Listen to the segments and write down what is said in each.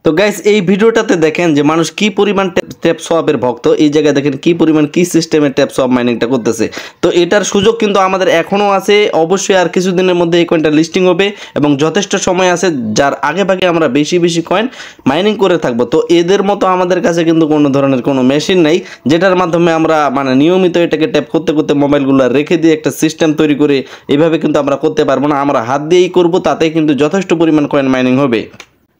তো গাইস এই ভিডিওটাতে দেখেন যে মানুষ কি পরিমাণ ট্যাপ সোয়াপের ভক্ত। এই জায়গায় দেখেন কি পরিমাণ কি সিস্টেমের ট্যাপ সোয়াপ মাইনিংটা করতেছে। তো এটার সুযোগ কিন্তু আমাদের এখনও আছে। অবশ্যই আর কিছুদিনের মধ্যে এই কয়েনটা লিস্টিং হবে এবং যথেষ্ট সময় আছে, যার আগে ভাগে আমরা বেশি বেশি কয়েন মাইনিং করে থাকবো। তো এদের মতো আমাদের কাছে কিন্তু কোনো ধরনের কোনো মেশিন নেই যেটার মাধ্যমে আমরা মানে নিয়মিত এটাকে ট্যাপ করতে করতে মোবাইলগুলো রেখে দিয়ে একটা সিস্টেম তৈরি করে এইভাবে কিন্তু আমরা করতে পারবো না। আমরা হাত দিয়েই করবো, তাতে কিন্তু যথেষ্ট পরিমাণ কয়েন মাইনিং হবে।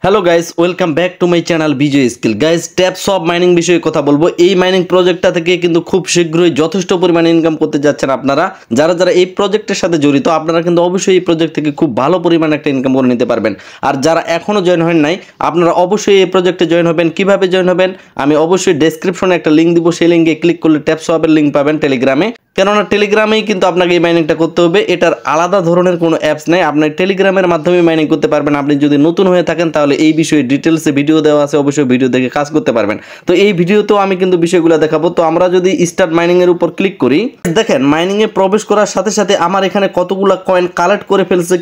Hello guys, welcome back to my channel Bijoy skill. Guys, tap swap mining বিষয়ে কথা বলবো। এই মাইনিং প্রজেক্টটা থেকে কিন্তু খুব শীঘ্রই যথেষ্ট পরিমাণে ইনকাম করতে যাচ্ছেন আপনারা। যারা যারা এই প্রজেক্টের সাথে জড়িত, আপনারা কিন্তু অবশ্যই এই প্রজেক্ট থেকে খুব ভালো পরিমাণে একটা ইনকাম করে নিতে পারবেন। আর যারা এখনও জয়েন হন নাই, আপনারা অবশ্যই এই প্রজেক্টে জয়েন হবেন। কিভাবে জয়েন হবেন আমি অবশ্যই ডেসক্রিপশনে একটা লিঙ্ক দিব, সেই লিঙ্কে ক্লিক করলে ট্যাপ সোয়াপের লিঙ্ক পাবেন টেলিগ্রামে। কেননা টেলিগ্রামেই কিন্তু আপনাকে এই মাইনিংটা করতে হবে, এটার আলাদা ধরনের কোনো অ্যাপস নেই। আপনি টেলিগ্রামের মাধ্যমে মাইনিং করতে পারবেন। আপনি যদি নতুন হয়ে থাকেন তাহলে এই বিষয়ে ডিটেলসে ভিডিও দেওয়া আছে, অবশ্যই ভিডিও দেখে কাজ করতে পারবেন। তো এই ভিডিওতেও আমি কিন্তু বিষয়গুলো দেখাবো। তো আমরা যদি স্টার্ট মাইনিংয়ের উপর ক্লিক করি, দেখেন মাইনিংয়ে প্রবেশ করার সাথে সাথে আমার এখানে কতগুলো কয়েন কালেক্ট করে ফেলছে।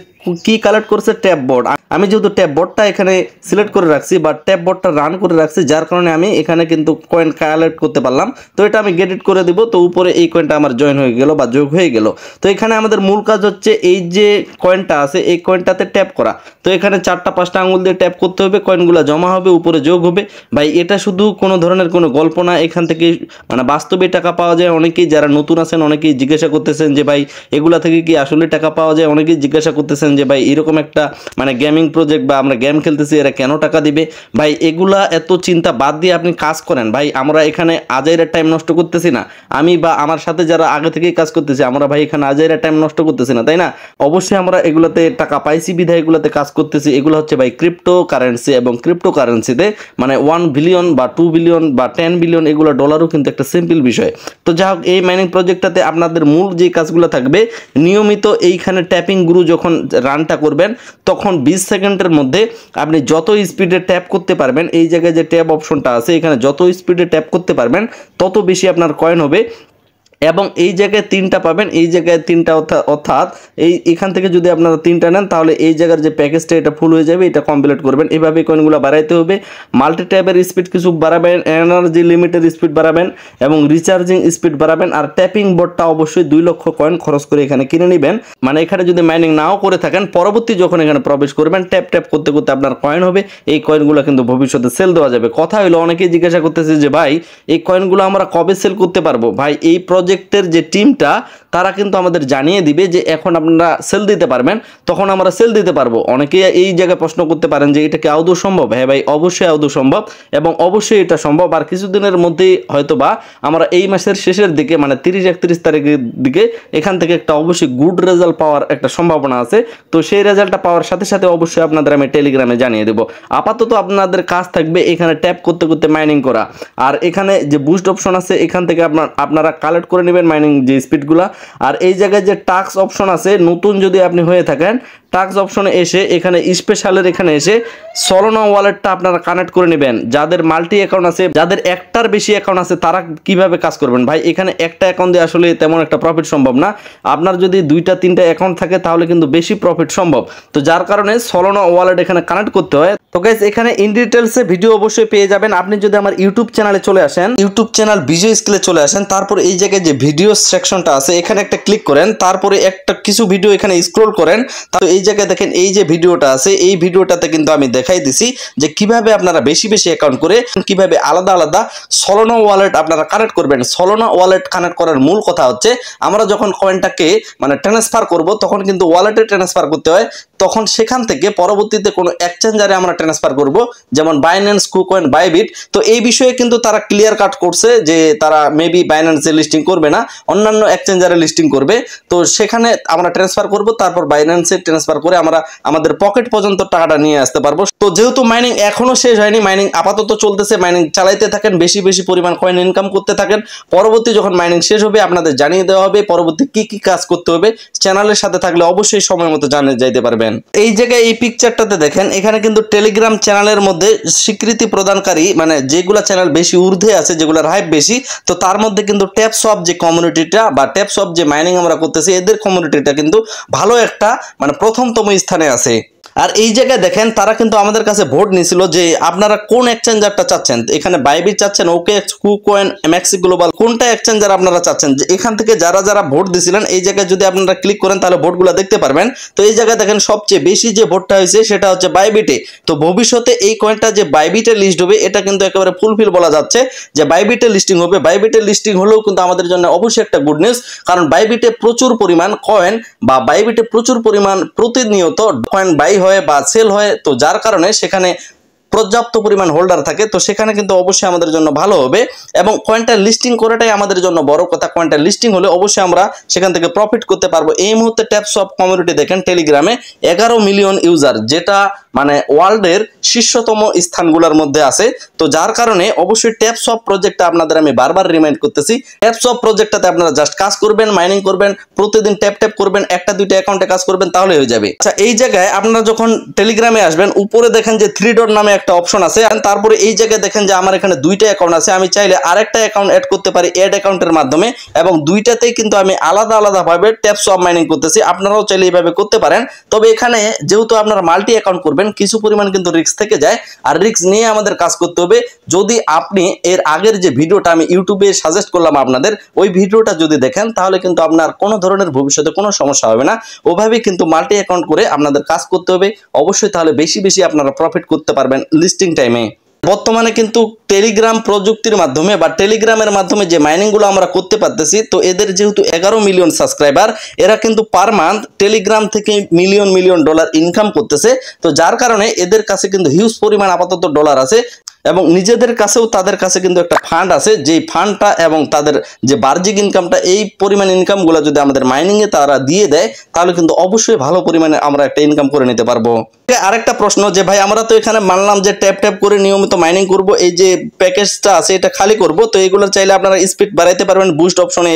কি কালেক্ট করছে? Tap board. আমি যেহেতু ট্যাপ বোর্ডটা এখানে সিলেক্ট করে রাখছি বা ট্যাপ বোর্ডটা রান করে রাখছি, যার কারণে আমি এখানে কিন্তু কয়েন কালেক্ট করতে পারলাম। তো এটা আমি গেট ইট করে দিব। তো উপরে এই কয়েনটা আমার জয়েন হয়ে গেল বা যোগ হয়ে গেল। তো এখানে আমাদের মূল কাজ হচ্ছে এই যে কয়েনটা আছে এই কয়েনটাতে ট্যাপ করা। তো এখানে 4টা-5টা আঙুল দিয়ে ট্যাপ করতে হবে, কয়েনগুলো জমা হবে, উপরে যোগ হবে। ভাই এটা শুধু কোনো ধরনের কোনো গল্প না, এখান থেকে মানে বাস্তবে টাকা পাওয়া যায়। অনেকেই যারা নতুন আছেন অনেকেই জিজ্ঞাসা করতেছেন যে ভাই এগুলা থেকে কি আসলে টাকা পাওয়া যায়। অনেকেই জিজ্ঞাসা করতেছেন যে ভাই এরকম একটা মানে গেমিং প্রজেক্ট বা আমরা গেম খেলতেছি, এরা কেন টাকা দিবে। ভাই এগুলা এত চিন্তা বাদ দিয়ে আপনি কাজ করেন। ভাই আমরা এখানে আজাইরের টাইম নষ্ট করতেছি না, আমি বা আমার সাথে যারা আগে থেকেই কাজ করতেছি আমরা ভাই এখানে আজাইরের টাইম নষ্ট করতেছি না, তাই না? অবশ্যই আমরা এগুলোতে টাকা পাইছি বিধায় এগুলোতে কাজ করতেছি। এগুলো হচ্ছে ভাই ক্রিপ্টো কারেন্সি, এবং ক্রিপ্টো কারেন্সিতে মানে 1 বিলিয়ন বা 2 বিলিয়ন বা 10 বিলিয়ন এগুলো ডলারও কিন্তু একটা সিম্পল বিষয়। তো যাই হোক, এই মাইনিং প্রজেক্টটাতে আপনাদের মূল যে কাজগুলো থাকবে, নিয়মিত এইখানে ট্যাপিং গুরু যখন রানটা করবেন তখন 20 সেকেন্ডের মধ্যে আপনি যত স্পিডে ট্যাপ করতে পারবেন, এই জায়গায় যে ট্যাপ অপশনটা আছে এখানে যত স্পিডে ট্যাপ করতে পারবেন তত বেশি আপনার কয়েন হবে। এবং এই জায়গায় 3টা পাবেন, এই জায়গায় 3টা, অর্থাৎ এখান থেকে যদি আপনারা 3টা নেন তাহলে এই জায়গার যে প্যাকেজটা এটা ফুল হয়ে যাবে, এটা কমপ্লিট করবেন। এভাবে কয়েনগুলো বাড়াইতে হবে। মাল্টি ট্যাপের স্পিড কিছু বাড়াবেন, এনার্জি লিমিটের স্পিড বাড়াবেন এবং রিচার্জিং স্পিড বাড়াবেন। আর ট্যাপিং বোর্ডটা অবশ্যই 2 লক্ষ কয়েন খরচ করে এখানে কিনে নেবেন। মানে এখানে যদি মাইনিং নাও করে থাকেন, পরবর্তী যখন এখানে প্রবেশ করবেন ট্যাপ ট্যাপ করতে করতে আপনার কয়েন হবে। এই কয়েনগুলো কিন্তু ভবিষ্যতে সেল দেওয়া যাবে। কথা হলো অনেকেই জিজ্ঞাসা করতেছে যে ভাই এই কয়েনগুলো আমরা কবে সেল করতে পারবো। ভাই এই প্রজেক্টের যে টিমটা তারা কিন্তু আমাদের জানিয়ে দিবে যে এখন আপনারা সেল দিতে পারবেন, তখন আমরা সেল দিতে পারবো। অনেকেই এই জায়গায় প্রশ্ন করতে পারেন যে এটা কি আদৌ সম্ভব। হ্যাঁ ভাই, অবশ্যই আদৌ সম্ভব এবং অবশ্যই এটা সম্ভব। আর কিছুদিনের মধ্যেই হয়তো বা আমরা এই মাসের শেষের দিকে মানে 30-31 তারিখের দিকে এখান থেকে একটা অবশ্যই গুড রেজাল্ট পাওয়ার একটা সম্ভাবনা আছে। তো সেই রেজাল্টটা পাওয়ার সাথে সাথে অবশ্যই আপনাদের আমি টেলিগ্রামে জানিয়ে দেবো। আপাতত আপনাদের কাজ থাকবে এখানে ট্যাপ করতে করতে মাইনিং করা। আর এখানে যে বুস্ট অপশন আছে এখান থেকে আপনারা কালেক্ট করে নেবেন মাইনিং যে স্পিডগুলা। আর এই জায়গায় যে টাস্ক অপশন আছে, নতুন যদি আপনি হয়ে থাকেন টাস্ক অপশনে এসে এখানে স্পেশালের এখানে এসে সলোনা ওয়ালেটটা আপনারা কানেক্ট করে নেবেন। যাদের মাল্টি অ্যাকাউন্ট আছে, যাদের একটার বেশি অ্যাকাউন্ট আছে, তারা কিভাবে কাজ করবেন। ভাই এখানে একটা অ্যাকাউন্ট দিয়ে আসলে তেমন একটা প্রফিট সম্ভব না। আপনার যদি 2-3টা অ্যাকাউন্ট থাকে তাহলে কিন্তু বেশি প্রফিট সম্ভব। তো যার কারণে সলোনা ওয়ালেট এখানে কানেক্ট করতে হয়। তো গাইস এখানে ইন ডিটেলসে ভিডিও অবশ্যই পেয়ে যাবেন। আপনি যদি আমার ইউটিউব চ্যানেলে চলে আসেন, ইউটিউব চ্যানেল বিজয় স্কিলে চলে আসেন, তারপর এই জায়গায় যে ভিডিও সেকশনটা আছে এখানে একটা ক্লিক করেন, তারপরে একটা কিছু ভিডিও এখানে স্ক্রল করেন। তো এই জায়গায় দেখেন এই যে ভিডিওটা আছে, এই ভিডিওটাতে কিন্তু আমি দেখাই দিছি যে কিভাবে আপনারা বেশি বেশি অ্যাকাউন্ট করে কিভাবে আলাদা আলাদা সলোনা ওয়ালেট আপনারা কানেক্ট করবেন। সলোনা ওয়ালেট কানেক্ট করার মূল কথা হচ্ছে আমরা যখন কয়েনটাকে মানে ট্রান্সফার করব তখন কিন্তু ওয়ালেটে ট্রান্সফার করতে হয়। তখন সেখান থেকে পরবর্তীতে কোনো এক্সচেঞ্জারে আমরা ট্রান্সফার করব, যেমন বাইন্যান্স, কুকয়েন, বাইবিট। তো এই বিষয়ে কিন্তু তারা ক্লিয়ার কাট করছে যে তারা মেবি বাইন্যান্সে লিস্টিং করবে না, অন্যান্য এক্সচেঞ্জারে লিস্টিং করবে। তো সেখানে আমরা ট্রান্সফার করব, তারপর বাইন্যান্সে ট্রান্সফার করে আমরা আমাদের পকেট পর্যন্ত টাকাটা নিয়ে আসতে পারবো। তো যেহেতু মাইনিং এখনো শেষ হয়নি, মাইনিং আপাতত চলতেছে, মাইনিং চালাইতে থাকেন, বেশি বেশি পরিমাণ কয়েন ইনকাম করতে থাকেন। পরবর্তী যখন মাইনিং শেষ হবে আপনাদের জানিয়ে দেওয়া হবে পরবর্তী কি কি কাজ করতে হবে। চ্যানেলের সাথে থাকলে অবশ্যই সময় মতো জানিয়ে যাইতে পারবেন। এই জায়গায় এই পিকচারটাতে দেখেন এখানে কিন্তু টেলিগ্রাম চ্যানেলের মধ্যে স্বীকৃতি প্রদানকারী মানে যেগুলা চ্যানেল বেশি ঊর্ধ্বে আছে, যেগুলোর হাইপ বেশি, তো তার মধ্যে কিন্তু ট্যাপ সোয়াপ যে কমিউনিটিটা বা ট্যাপ সোয়াপ যে মাইনিং আমরা করতেছি এদের কমিউনিটিটা কিন্তু ভালো একটা মানে প্রথমতম স্থানে আছে। আর এই জায়গায় দেখেন তারা কিন্তু আমাদের কাছে ভোট নিয়েছিল যে আপনারা কোন এক্সচেঞ্জারটা চাচ্ছেন। এখানে বাইবিট চাচ্ছেন, ওকেএক্স, কুকয়েন, এমএক্সি গ্লোবাল, কোনটা এক্সচেঞ্জার আপনারা চাচ্ছেন। যে এখান থেকে যারা যারা ভোট দিছিলেন এই জায়গায় যদি আপনারা ক্লিক করেন তাহলে ভোটগুলো দেখতে পারবেন। তো এই জায়গায় দেখেন সবচেয়ে বেশি যে ভোটটা হয়েছে সেটা হচ্ছে বাইবিটে। তো ভবিষ্যতে এই কয়েনটা যে বাইবিটে লিস্ট হবে এটা কিন্তু একেবারে ফুলফিল বলা যাচ্ছে যে বাইবিটে লিস্টিং হবে। বাইবিটে লিস্টিং হলেও কিন্তু আমাদের জন্য অবশ্যই একটা গুড নিউজ, কারণ বাইবিটে প্রচুর পরিমাণ কয়েন বা বাইবিটে প্রচুর পরিমাণ প্রতিনিয়ত কয়েন বাই হয় বা সেল হয়। তো যার কারণে সেখানে পর্যাপ্ত পরিমাণ হোল্ডার থাকে, তো সেখানে কিন্তু অবশ্যই আমাদের জন্য ভালো হবে। এবং কয়েনটা লিস্টিং করাটাই আমাদের জন্য বড় কথা। কয়েনটা লিস্টিং হলে অবশ্যই আমরা সেখান থেকে প্রফিট করতে পারবো। এই মুহূর্তে ট্যাপসপ কমিউনিটি দেখেন টেলিগ্রামে 11 মিলিয়ন ইউজার, যেটা মানে ওয়ার্ল্ডের শীর্ষতম স্থানগুলোর মধ্যে আছে। তো যার কারণে অবশ্যই ট্যাপসপ প্রজেক্টটা আপনাদের আমি বারবার রিমাইন্ড করতেছি, ট্যাপসপ প্রজেক্টটাতে আপনারা জাস্ট কাজ করবেন, মাইনিং করবেন, প্রতিদিন ট্যাপ ট্যাপ করবেন, একটা দুইটা অ্যাকাউন্টে কাজ করবেন, তাহলে হয়ে যাবে। আচ্ছা, এই জায়গায় আপনারা যখন টেলিগ্রামে আসবেন উপরে দেখেন যে 3 ডট নামে একটা অপশন আছে। তারপরে এই জায়গায় দেখেন যে আমার এখানে দুইটা অ্যাকাউন্ট আছে, আমি চাইলে আরেকটা অ্যাকাউন্ট অ্যাড করতে পারি অ্যাড অ্যাকাউন্টের মাধ্যমে, এবং দুইটাতেই কিন্তু আমি আলাদা আলাদা ভাবে ট্যাপসপ মাইনিং করতেছি। আপনারাও চাইলে এইভাবে করতে পারেন। তবে এখানে যেহেতু আপনারা মাল্টি অ্যাকাউন্ট করবেন কিছু পরিমাণ কিন্তু রিস্ক থেকে যায়, আর রিস্ক নিয়ে আমাদের কাজ করতে হবে। যদি আপনি এর আগের যে ভিডিওটা আমি ইউটিউবে সাজেস্ট করলাম আপনাদের, ওই ভিডিওটা যদি দেখেন তাহলে কিন্তু আপনার কোনো ধরনের ভবিষ্যতে কোনো সমস্যা হবে না। ওভাবেই কিন্তু মাল্টি অ্যাকাউন্ট করে আপনাদের কাজ করতে হবে অবশ্যই, তাহলে বেশি বেশি আপনারা প্রফিট করতে পারবেন লিস্টিং টাইমে। বর্তমানে কিন্তু টেলিগ্রাম প্রযুক্তির মাধ্যমে বা টেলিগ্রামের মাধ্যমে যে মাইনিংগুলো আমরা করতে পারতেছি, তো এদের যেহেতু 11 মিলিয়ন সাবস্ক্রাইবার, এরা কিন্তু পার মান্থ টেলিগ্রাম থেকে মিলিয়ন মিলিয়ন ডলার ইনকাম করতেছে। তো যার কারণে এদের কাছে কিন্তু হিউজ পরিমাণ আপাতত ডলার আছে, এবং নিজেদের কাছেও তাদের কাছে কিন্তু একটা ফান্ড আছে, যেই ফান্ডটা এবং তাদের যে বার্ষিক ইনকামটা, এই পরিমাণ ইনকামগুলো যদি আমাদের মাইনিংয়ে তারা দিয়ে দেয় তাহলে কিন্তু অবশ্যই ভালো পরিমাণে আমরা একটা ইনকাম করে নিতে পারবো। আরেকটা প্রশ্ন যে ভাই আমরা তো এখানে মানলাম যে ট্যাপ ট্যাপ করে নিয়মিত মাইনিং করব, এই যে প্যাকেজটা আছে এটা খালি করব, তো এগুলো চাইলে আপনারা স্পিড বাড়াইতে পারবেন বুস্ট অপশনে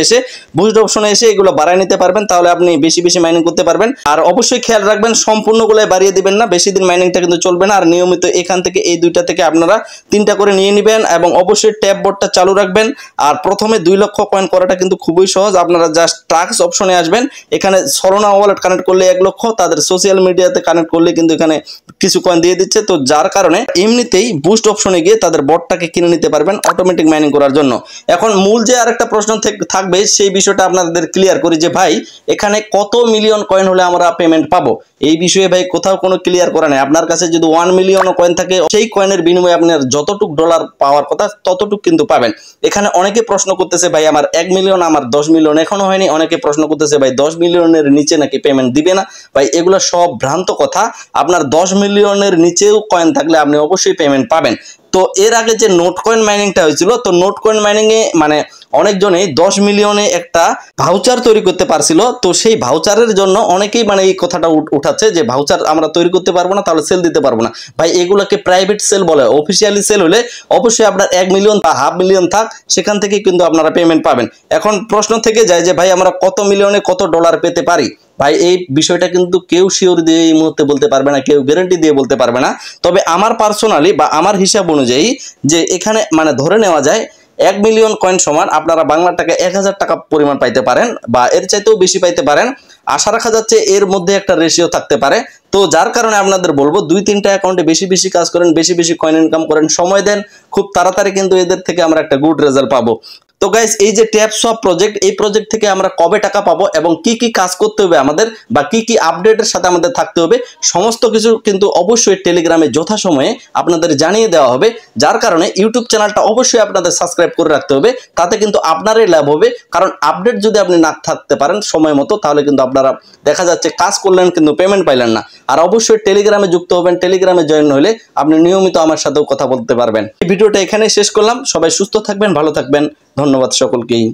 এসে এগুলো বাড়ায় নিতে পারবেন, তাহলে আপনি বেশি বেশি মাইনিং করতে পারবেন। আর অবশ্যই খেয়াল রাখবেন সম্পূর্ণগুলাই বাড়িয়ে দিবেন না, বেশি দিন মাইনিংটা কিন্তু চলবে না। আর নিয়মিত এখান থেকে এই দুইটা থেকে আপনারা 3টা করে নিয়ে নেবেন, এবং অবশ্যই ট্যাপ বোর্ডটা চালু রাখবেন। আর প্রথমে 2 লক্ষ কয়েন করাটা কিন্তু খুবই সহজ। আপনারা জাস্ট ট্রাক্স অপশনে আসবেন, এখানে সরনা ওয়ালেট কানেক্ট করলে 1 লক্ষ, তাদের সোশ্যাল মিডিয়াতে কানেক্ট করলে কিন্তু এখানে কিছু কয়েন দিয়ে দিচ্ছে। তো যার কারণে এমনিতেই বুস্ট অপশনে গিয়ে তাদের বটটাকে কিনে নিতে পারবেন অটোমেটিক মাইনিং করার জন্য। এখন মূল যে আরেকটা প্রশ্ন থাকবে সেই বিষয়টা আপনাদের ক্লিয়ার করি যে ভাই এখানে কত মিলিয়ন কয়েন হলে আমরা পেমেন্ট পাবো। এই বিষয়ে ভাই কোথাও কোনো ক্লিয়ার করা নেই। আপনার কাছে যদি 1 মিলিয়ন কয়েন থাকে, সেই কয়েনের বিনিময়ে আপনার যতটুক ডলার পাওয়ার কথা ততটুক কিন্তু পাবেন। এখানে অনেকে প্রশ্ন করতেছে ভাই আমার 1 মিলিয়ন, আমার 10 মিলিয়ন এখনো হয়নি। অনেকে প্রশ্ন করতেছে ভাই 10 মিলিয়নের নিচে নাকি পেমেন্ট দিবে না। ভাই এগুলো সব ভ্রান্ত কথা। আপনার 10 মিলিয়নের নিচেও কয়েন থাকলে আপনি অবশ্যই পেমেন্ট পাবেন। তো এর আগে যে নোট কয়েন মাইনিংটা হয়েছিল, তো নোট কয়েন মাইনিংয়ে মানে অনেকজনেই 10 মিলিয়নে একটা ভাউচার তৈরি করতে পারছিল। তো সেই ভাউচারের জন্য অনেকেই মানে এই কথাটা উঠাচ্ছে যে ভাউচার আমরা তৈরি করতে পারবো না, তাহলে সেল দিতে পারবো না। ভাই এগুলোকে প্রাইভেট সেল বলে। অফিসিয়ালি সেল হলে অবশ্যই আপনার 1 মিলিয়ন বা হাফ মিলিয়ন থাক, সেখান থেকে কিন্তু আপনারা পেমেন্ট পাবেন। এখন প্রশ্ন থেকে যায় যে ভাই আমরা কত মিলিয়নে কত ডলার পেতে পারি। ভাই এই বিষয়টা কিন্তু কেউ শিওর দিয়ে এই মুহূর্তে বলতে পারবে না, কেউ গ্যারান্টি দিয়ে বলতে পারবে না। তবে আমার পার্সোনালি বা আমার হিসাব অনুযায়ী যে এখানে মানে ধরে নেওয়া যায় 1 মিলিয়ন কয়েন সমান আপনারা বাংলা টাকা 1000 টাকা পরিমাণ পাইতে পারেন, বা এর চাইতেও বেশি পাইতে পারেন। আশা রাখা যাচ্ছে এর মধ্যে একটা রেশিও থাকতে পারে। তো যার কারণে আপনাদের বলবো 2-3টা অ্যাকাউন্টে বেশি বেশি কাজ করেন, বেশি বেশি কয়েন ইনকাম করেন, সময় দেন, খুব তাড়াতাড়ি কিন্তু এদের থেকে আমরা একটা গুড রেজাল্ট পাবো। তো গাইস এই যে ট্যাপসপ প্রজেক্ট, এই প্রজেক্ট থেকে আমরা কবে টাকা পাবো এবং কি কি কাজ করতে হবে আমাদের, বা কি কি আপডেটের সাথে আমাদের থাকতে হবে, সমস্ত কিছু কিন্তু অবশ্যই টেলিগ্রামে যথাসময়ে আপনাদের জানিয়ে দেওয়া হবে। যার কারণে ইউটিউব চ্যানেলটা অবশ্যই আপনাদের সাবস্ক্রাইব করে রাখতে হবে, তাতে কিন্তু আপনারই লাভ হবে। কারণ আপডেট যদি আপনি না থাকতে পারেন সময় মতো, তাহলে কিন্তু আপনারা দেখা যাচ্ছে কাজ করলেন কিন্তু পেমেন্ট পাইলেন না। আর অবশ্যই টেলিগ্রামে যুক্ত হবেন, টেলিগ্রামে জয়েন হলে আপনি নিয়মিত আমার সাথেও কথা বলতে পারবেন। এই ভিডিওটা এখানেই শেষ করলাম। সবাই সুস্থ থাকবেন, ভালো থাকবেন। ধন্যবাদ সকলকেই।